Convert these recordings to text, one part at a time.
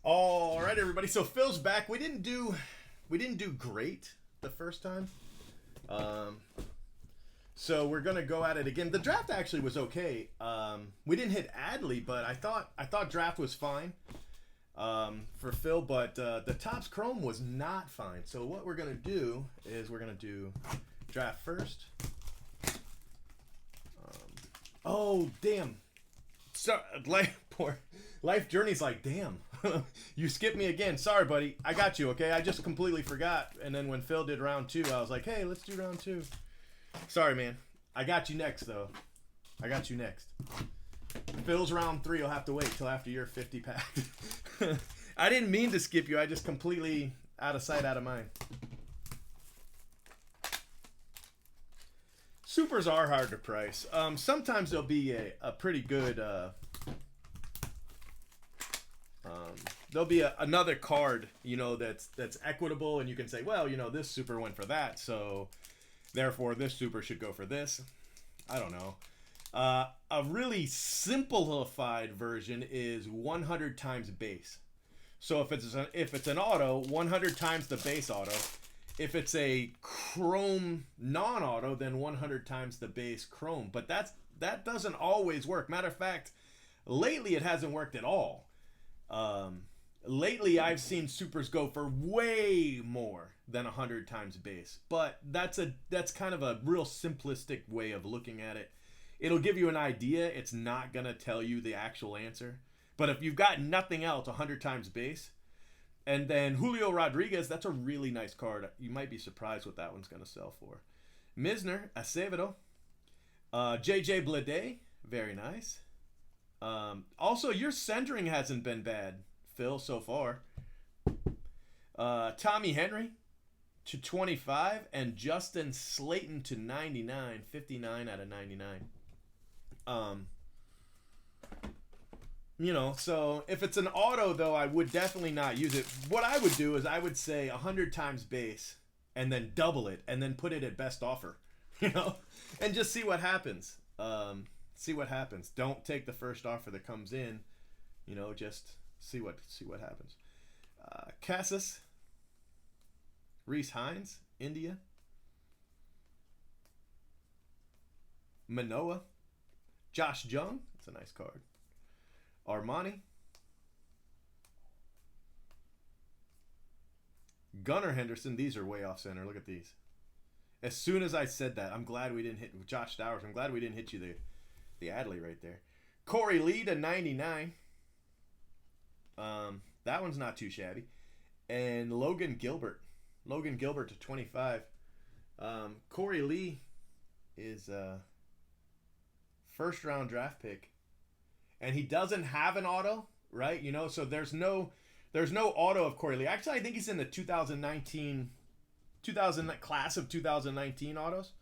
All right, everybody. So Phil's back. We didn't do great the first time. Um, so we're gonna go at it again. The draft actually was okay. We didn't hit Adley, but I thought draft was fine for Phil, but the Topps Chrome was not fine. So what we're gonna do is we're gonna do draft first. Oh damn! So life journey's like damn. You skipped me again. Sorry, buddy. I got you. Okay, I just completely forgot. And then when Phil did round two, I was like, hey, let's do round two. Sorry, man. I got you next though. I got you next. Phil's round three will have to wait till after your 50 pack. I didn't mean to skip you. I just completely out of sight, out of mind. Supers are hard to price. Sometimes they'll be a pretty good. There'll be another card, that's equitable, and you can say, well, this super went for that, so therefore this super should go for this. I don't know. A really simplified version is 100 times base. So if it's an auto, 100 times the base auto. If it's a chrome non-auto, then 100 times the base chrome. But that doesn't always work. Matter of fact, lately it hasn't worked at all. Lately I've seen supers go for way more than 100 times base. But that's kind of a real simplistic way of looking at it. It'll give you an idea. It's not going to tell you the actual answer. But if you've got nothing else, 100 times base. And then Julio Rodriguez, that's a really nice card. You might be surprised what that one's going to sell for. Misner, Acevedo. JJ Bleday, very nice. Also, your centering hasn't been bad, Phil, so far. Tommy Henry to 25 and Justin Slayton to 99, 59 out of 99. So if it's an auto, though, I would definitely not use it. What I would do is I would say 100 times base and then double it and then put it at best offer, and just see what happens. See what happens. Don't take the first offer that comes in, just see what happens. Cassis, Reese Hines, India, Manoa, Josh Jung, that's a nice card. Armani, Gunnar Henderson. These are way off center. Look at these. As soon as I said that, I'm glad we didn't hit Josh Dowers. I'm glad we didn't hit you the Adley right there. Corey Lee to 99. That one's not too shabby. And Logan Gilbert to 25. Corey Lee is a first round draft pick. And he doesn't have an auto, right? So there's no auto of Corey Lee. Actually, I think he's in the 2019 class of 2019 autos.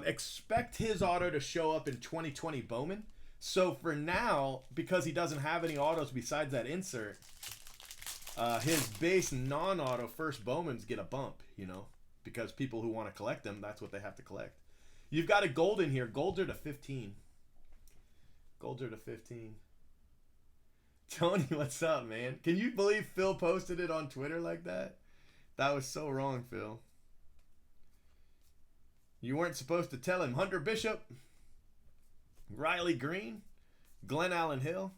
Expect his auto to show up in 2020 Bowman. So for now, because he doesn't have any autos besides that insert, his base non-auto first Bowmans get a bump, because people who want to collect them, that's what they have to collect. You've got a gold in here. Golds are to 15. Golds are to 15. Tony, what's up, man? Can you believe Phil posted it on Twitter like that? That was so wrong, Phil. You weren't supposed to tell him. Hunter Bishop, Riley Green, Glenn Allen Hill,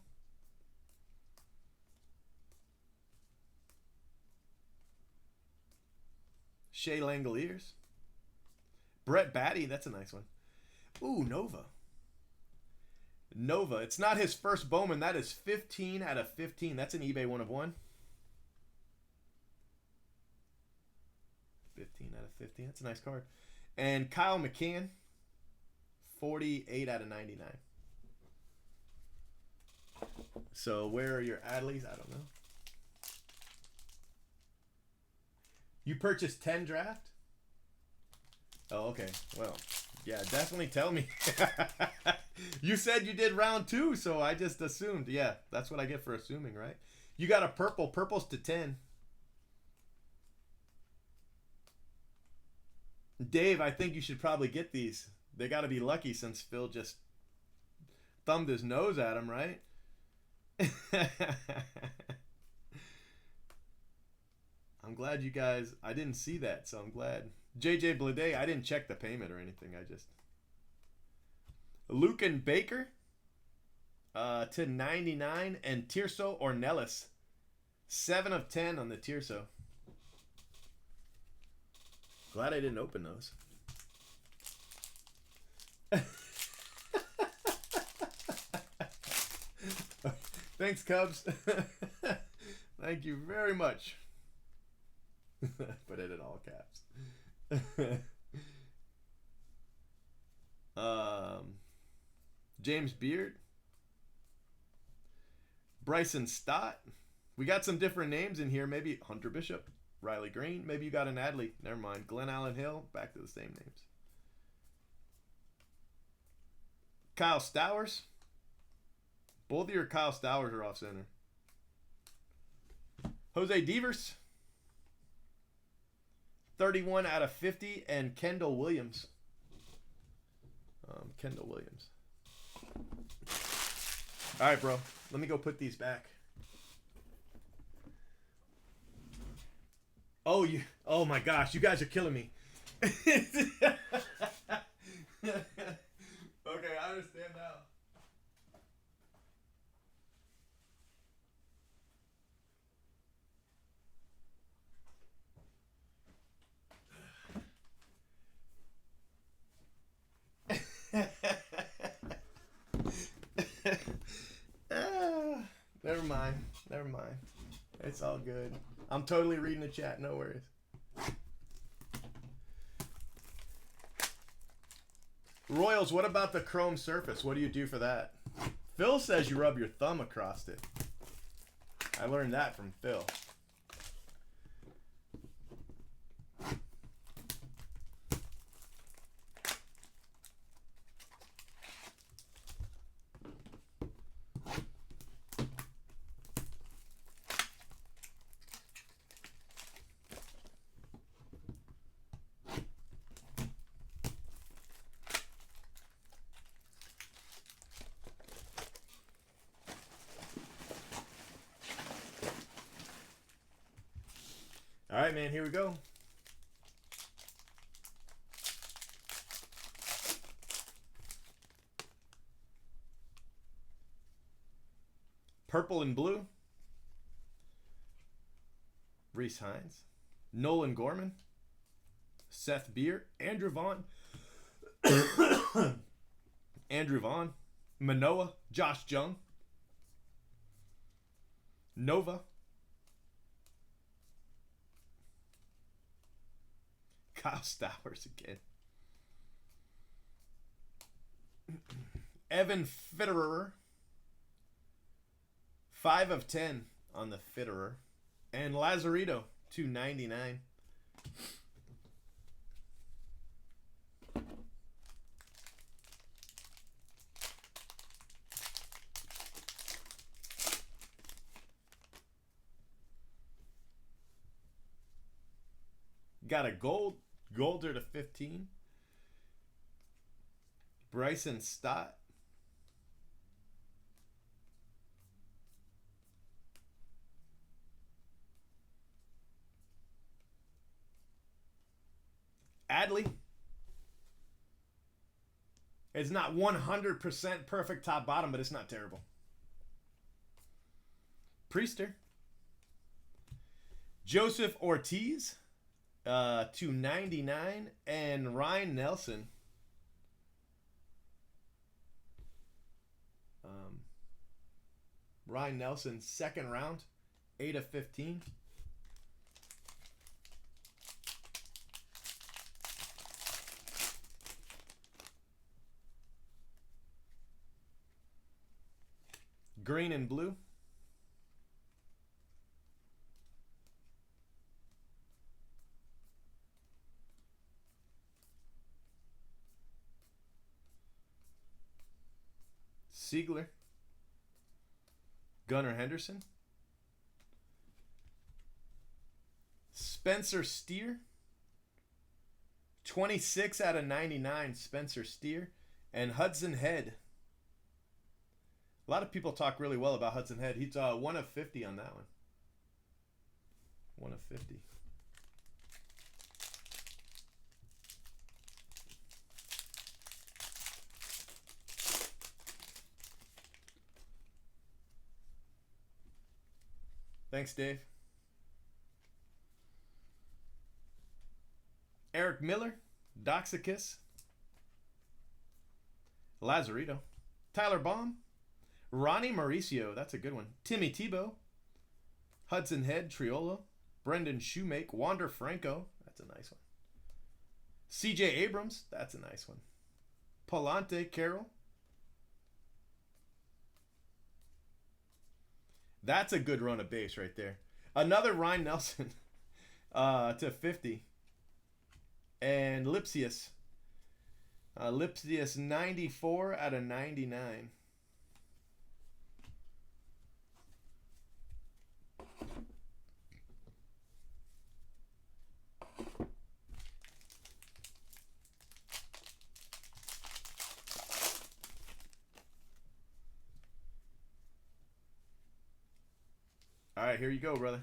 Shea Langoliers, Brett Batty, that's a nice one. Ooh, Nova. It's not his first Bowman. That is 15 out of 15. That's an eBay 1 of 1. 15 out of 15. That's a nice card. And Kyle McCann, 48 out of 99. So where are your Adleys? I don't know. You purchased 10 draft? Oh, okay. Well, yeah, definitely tell me. You said you did round 2, so I just assumed. Yeah, that's what I get for assuming, right? You got a purple. Purple's to 10. Dave, I think you should probably get these. They got to be lucky since Phil just thumbed his nose at him, right? glad you guys. I didn't see that, so I'm glad. JJ Blade, I didn't check the payment or anything. I just. Luke and Baker to 99, and Tirso Ornelas 7 of 10 on the Tirso. Glad I didn't open those. Thanks, Cubs. Thank you very much. Put it in all caps. James Beard. Bryson Stott. We got some different names in here. Maybe Hunter Bishop, Riley Green. Maybe you got an Adley. Never mind. Glenn Allen Hill. Back to the same names. Kyle Stowers. Both of your Kyle Stowers are off center. Jose Devers. 31 out of 50. And Kendall Williams. Kendall Williams. All right, bro. Let me go put these back. Oh my gosh. You guys are killing me. Okay, I understand now. Never mind. It's all good. I'm totally reading the chat. No worries. Royals, what about the chrome surface? What do you do for that? Phil says you rub your thumb across it. I learned that from Phil. All right, man, here we go. Purple and blue. Reese Hines. Nolan Gorman. Seth Beer. Andrew Vaughn. Andrew Vaughn. Manoa. Josh Jung. Nova. Kyle Stowers again. Evan Fitterer. 5 of 10 on the Fitterer. And Lazarito, 299. Got a Golder to 15. Bryson Stott. Adley. It's not 100% perfect top bottom, but it's not terrible. Priester. Joseph Ortiz. 299, and Ryan Nelson. Ryan Nelson, second round, 8 of 15. Green and blue. Siegler. Gunnar Henderson. Spencer Steer. 26 out of 99, Spencer Steer. And Hudson Head. A lot of people talk really well about Hudson Head. He's 1 of 50 on that one. 1 of 50. Thanks, Dave. Eric Miller, Doxicus, Lazarito, Tyler Baum, Ronnie Mauricio, that's a good one. Timmy Tebow, Hudson Head, Triolo, Brendan Shoemake, Wander Franco, that's a nice one. CJ Abrams, that's a nice one. Palante Carroll. That's a good run of base right there. Another Ryan Nelson to 50. And Lipsius. Lipsius 94 out of 99. All right, here you go, brother.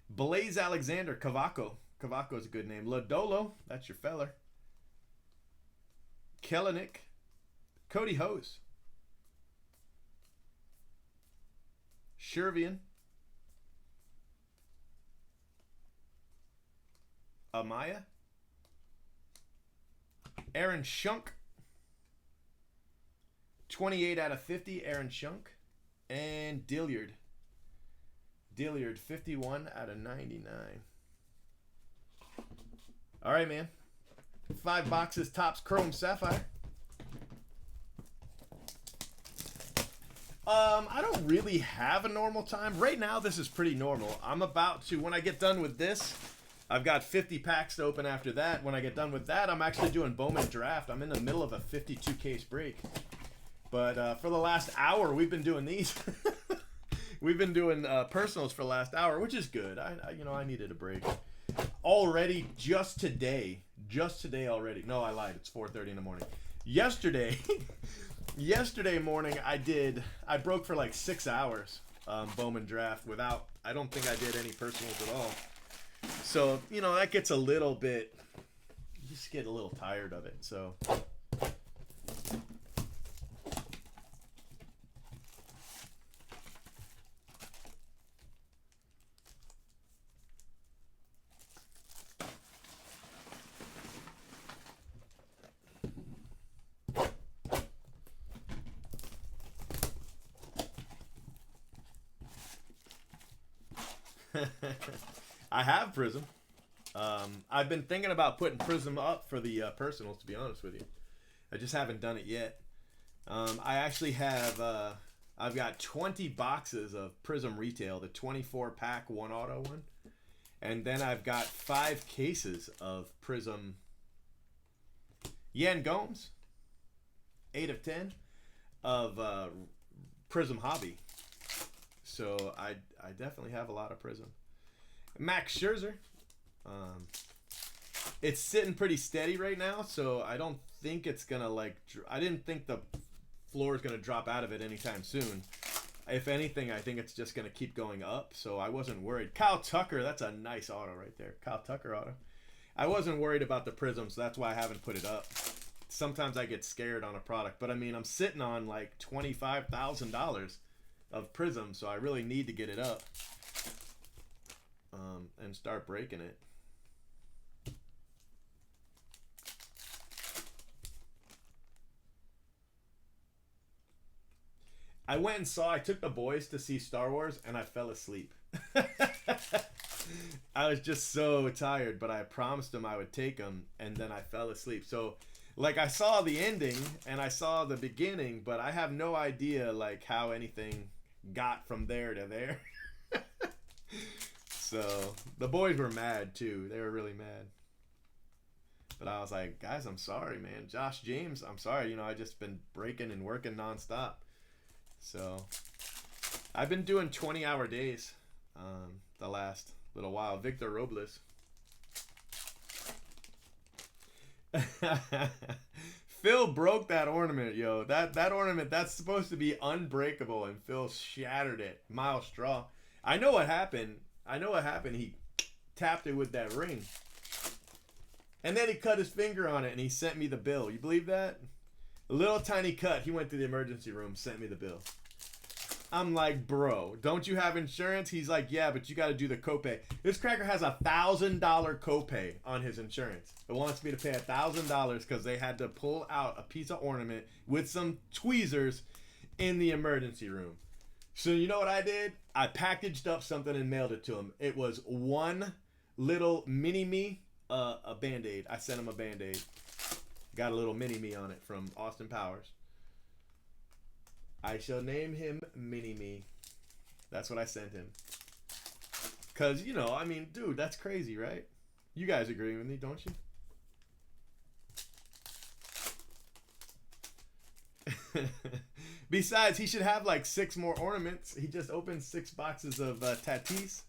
Blaze Alexander, Cavaco. Cavaco's a good name. Lodolo, that's your feller. Kellenick. Cody Hose. Shervian. Amaya. Aaron Shunk. 28 out of 50, Aaron Shunk. And Dilliard. Dilliard, 51 out of 99. All right, man. 5 boxes, Topps Chrome Sapphire. I don't really have a normal time. Right now, this is pretty normal. I'm about to, when I get done with this, I've got 50 packs to open after that. When I get done with that, I'm actually doing Bowman Draft. I'm in the middle of a 52 case break. But for the last hour, we've been doing these. We've been doing personals for the last hour, which is good. I needed a break. Already, just today already. No, I lied. It's 4:30 in the morning. Yesterday morning, I broke for like 6 hours Bowman Draft without, I don't think I did any personals at all. So, that gets a little bit, you just get a little tired of it. So, I have Prism. I've been thinking about putting Prism up for the personals, to be honest with you. I just haven't done it yet. I actually have, I've got 20 boxes of Prism Retail, the 24-pack 1-auto one. And then I've got 5 cases of Prism Yan Gomes, 8 of 10, of Prism Hobby. So I definitely have a lot of Prism. Max Scherzer. It's sitting pretty steady right now, so I don't think it's going to I didn't think the floor is going to drop out of it anytime soon. If anything, I think it's just going to keep going up, so I wasn't worried. Kyle Tucker, that's a nice auto right there. Kyle Tucker auto. I wasn't worried about the Prism, so that's why I haven't put it up. Sometimes I get scared on a product, but I mean, I'm sitting on like $25,000 of Prism, so I really need to get it up and start breaking it. I took the boys to see Star Wars, and I fell asleep. I was just so tired, but I promised them I would take them, and then I fell asleep. So, I saw the ending, and I saw the beginning, but I have no idea, how anything got from there to there. So, the boys were mad, too. They were really mad. But I was like, guys, I'm sorry, man. Josh James, I'm sorry. I just been breaking and working nonstop. So, I've been doing 20-hour days the last little while. Victor Robles. Phil broke that ornament, yo. That ornament, that's supposed to be unbreakable, and Phil shattered it. Miles Straw. I know what happened. He tapped it with that ring. And then he cut his finger on it, and he sent me the bill. You believe that? A little tiny cut. He went to the emergency room, sent me the bill. I'm like, bro, don't you have insurance? He's like, yeah, but you got to do the copay. This cracker has $1,000 copay on his insurance. It wants me to pay $1,000 because they had to pull out a piece of ornament with some tweezers in the emergency room. So you know what I did? I packaged up something and mailed it to him. It was one little mini-me, a Band-Aid. I sent him a Band-Aid. Got a little mini-me on it from Austin Powers. I shall name him Mini-Me. That's what I sent him. Because, you know, I mean, dude, that's crazy, right? You guys agree with me, don't you? Besides, he should have like 6 more ornaments. He just opened 6 boxes of Tatis.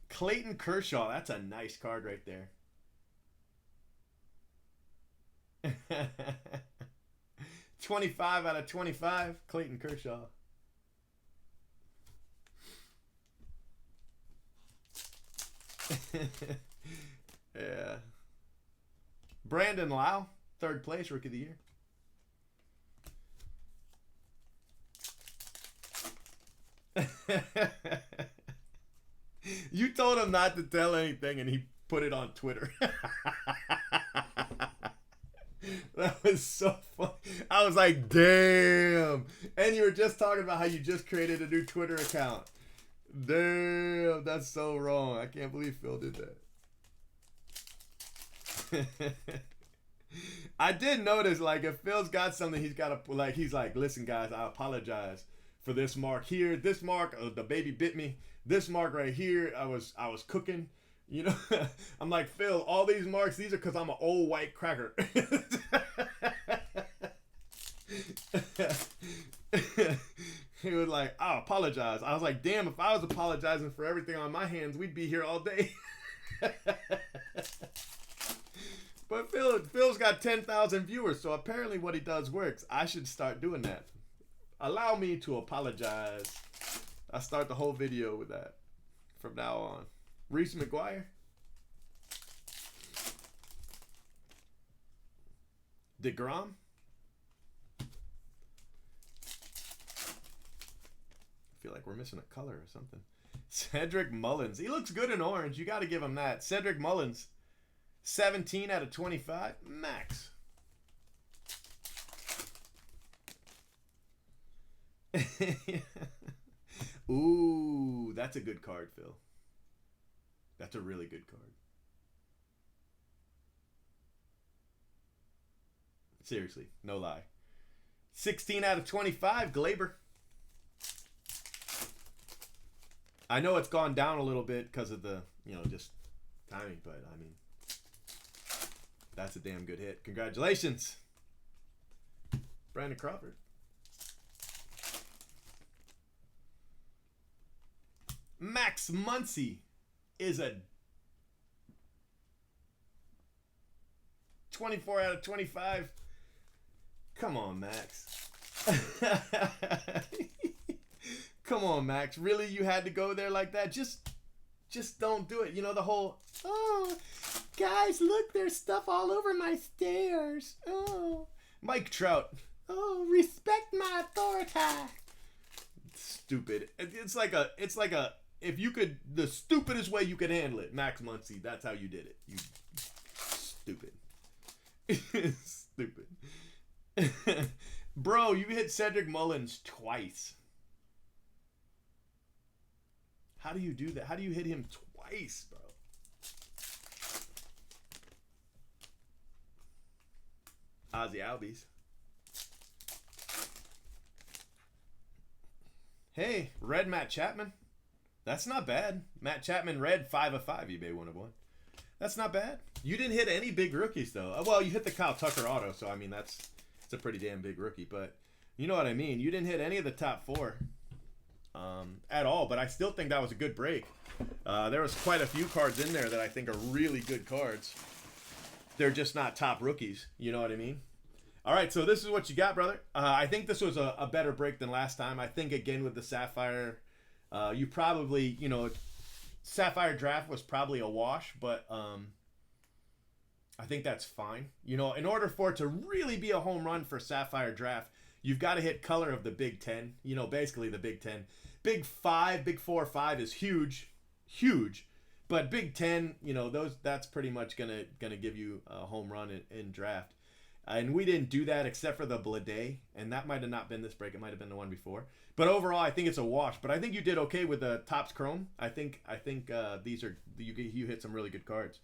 Clayton Kershaw. That's a nice card right there. 25 out of 25, Clayton Kershaw. Yeah. Brandon Lau, 3rd place, Rookie of the Year. You told him not to tell anything, and he put it on Twitter. That was so funny. I was like, damn. And you were just talking about how you just created a new Twitter account. Damn, that's so wrong. I can't believe Phil did that. I did notice, like, if Phil's got something, he's got to, like, he's like, listen, guys, I apologize for this mark here. This mark, the baby bit me. This mark right here, I was cooking. You know, I'm like, Phil, all these marks, these are because I'm an old white cracker. He was like, I apologize. I was like, damn, if I was apologizing for everything on my hands, we'd be here all day. But Phil's got 10,000 viewers, so apparently what he does works. I should start doing that. Allow me to apologize. I start the whole video with that from now on. Reese McGuire. DeGrom. I feel like we're missing a color or something. Cedric Mullins. He looks good in orange. You got to give him that. Cedric Mullins. 17 out of 25. Max. Ooh, that's a good card, Phil. That's a really good card. Seriously, no lie. 16 out of 25, Glaber. I know it's gone down a little bit because of the, you know, just timing, but I mean, that's a damn good hit. Congratulations, Brandon Crawford. Max Muncy is a 24 out of 25. Come on, Max. Come on, Max. Really, you had to go there like that? Just don't do it. You know, the whole, oh, guys, look, there's stuff all over my stairs. Oh. Mike Trout. Oh, respect my authority. Stupid. It's like a, if you could, the stupidest way you could handle it, Max Muncy, that's how you did it. You stupid. Stupid. Bro, you hit Cedric Mullins twice. How do you do that? How do you hit him twice, bro? Ozzy Albies. Hey, red Matt Chapman. That's not bad. Matt Chapman red 5 of 5 eBay 1/1. That's not bad. You didn't hit any big rookies though. Well, you hit the Kyle Tucker auto, so I mean it's a pretty damn big rookie. But you know what I mean. You didn't hit any of the top 4 at all. But I still think that was a good break. There was quite a few cards in there that I think are really good cards. They're just not top rookies. You know what I mean? All right, so this is what you got, brother. I think this was a better break than last time. I think again with the Sapphire, you probably, you know, Sapphire draft was probably a wash, but I think that's fine. You know, in order for it to really be a home run for Sapphire draft, you've got to hit color of the Big Ten. You know, basically the Big Ten. Big Five, Big Four, Five is huge, huge. But Big Ten, you know, that's pretty much gonna give you a home run in draft. And we didn't do that except for the Blade, and that might have not been this break. It might have been the one before. But overall, I think it's a wash. But I think you did okay with the Topps Chrome. I think these are you hit some really good cards.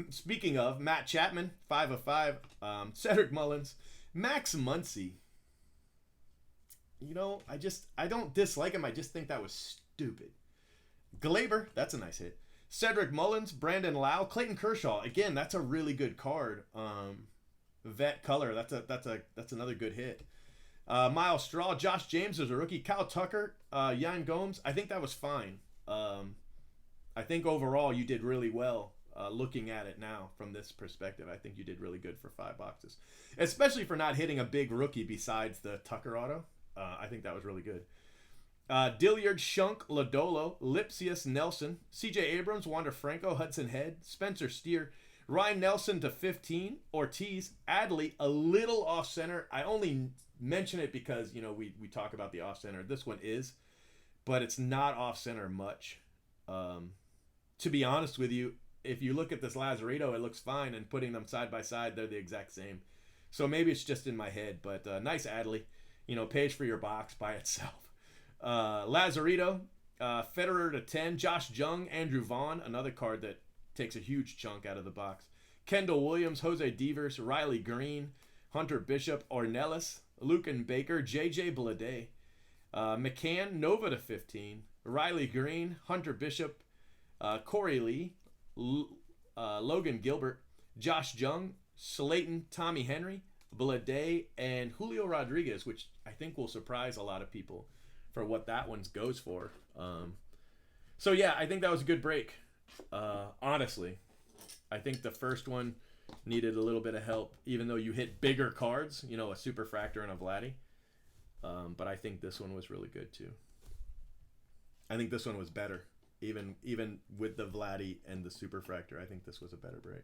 Speaking of Matt Chapman, 5 of 5. Cedric Mullins, Max Muncy. You know, I don't dislike him. I just think that was stupid. Glaber, that's a nice hit. Cedric Mullins, Brandon Lau, Clayton Kershaw. Again, that's a really good card. Vet color, that's another good hit. Miles Straw, Josh James is a rookie. Kyle Tucker, Yan Gomes. I think that was fine. I think overall you did really well. Looking at it now from this perspective, I think you did really good for 5 boxes, especially for not hitting a big rookie besides the Tucker auto. I think that was really good. Dilliard, Shunk, Lodolo, Lipsius, Nelson, C.J. Abrams, Wander Franco, Hudson Head, Spencer Steer, Ryan Nelson to 15, Ortiz, Adley, a little off center. I only mention it because, you know, we talk about the off center. This one is, but it's not off center much. To be honest with you, if you look at this Lazarito, it looks fine, and putting them side by side, they're the exact same. So maybe it's just in my head, but nice Adley. You know, page for your box by itself. Lazarito, Federer to 10, Josh Jung, Andrew Vaughn, another card that takes a huge chunk out of the box. Kendall Williams, Jose Devers, Riley Green, Hunter Bishop, Ornelas, Lucan Baker, J.J. Blade, McCann, Nova to 15, Riley Green, Hunter Bishop, Corey Lee, Logan Gilbert, Josh Jung, Slayton, Tommy Henry, Blade, and Julio Rodriguez, which I think will surprise a lot of people for what that one goes for. So yeah, I think that was a good break. Honestly, I think the first one needed a little bit of help, even though you hit bigger cards, you know, a Superfractor and a Vladdy. But I think this one was really good too. I think this one was better, even with the Vladdy and the Superfractor. I think this was a better break.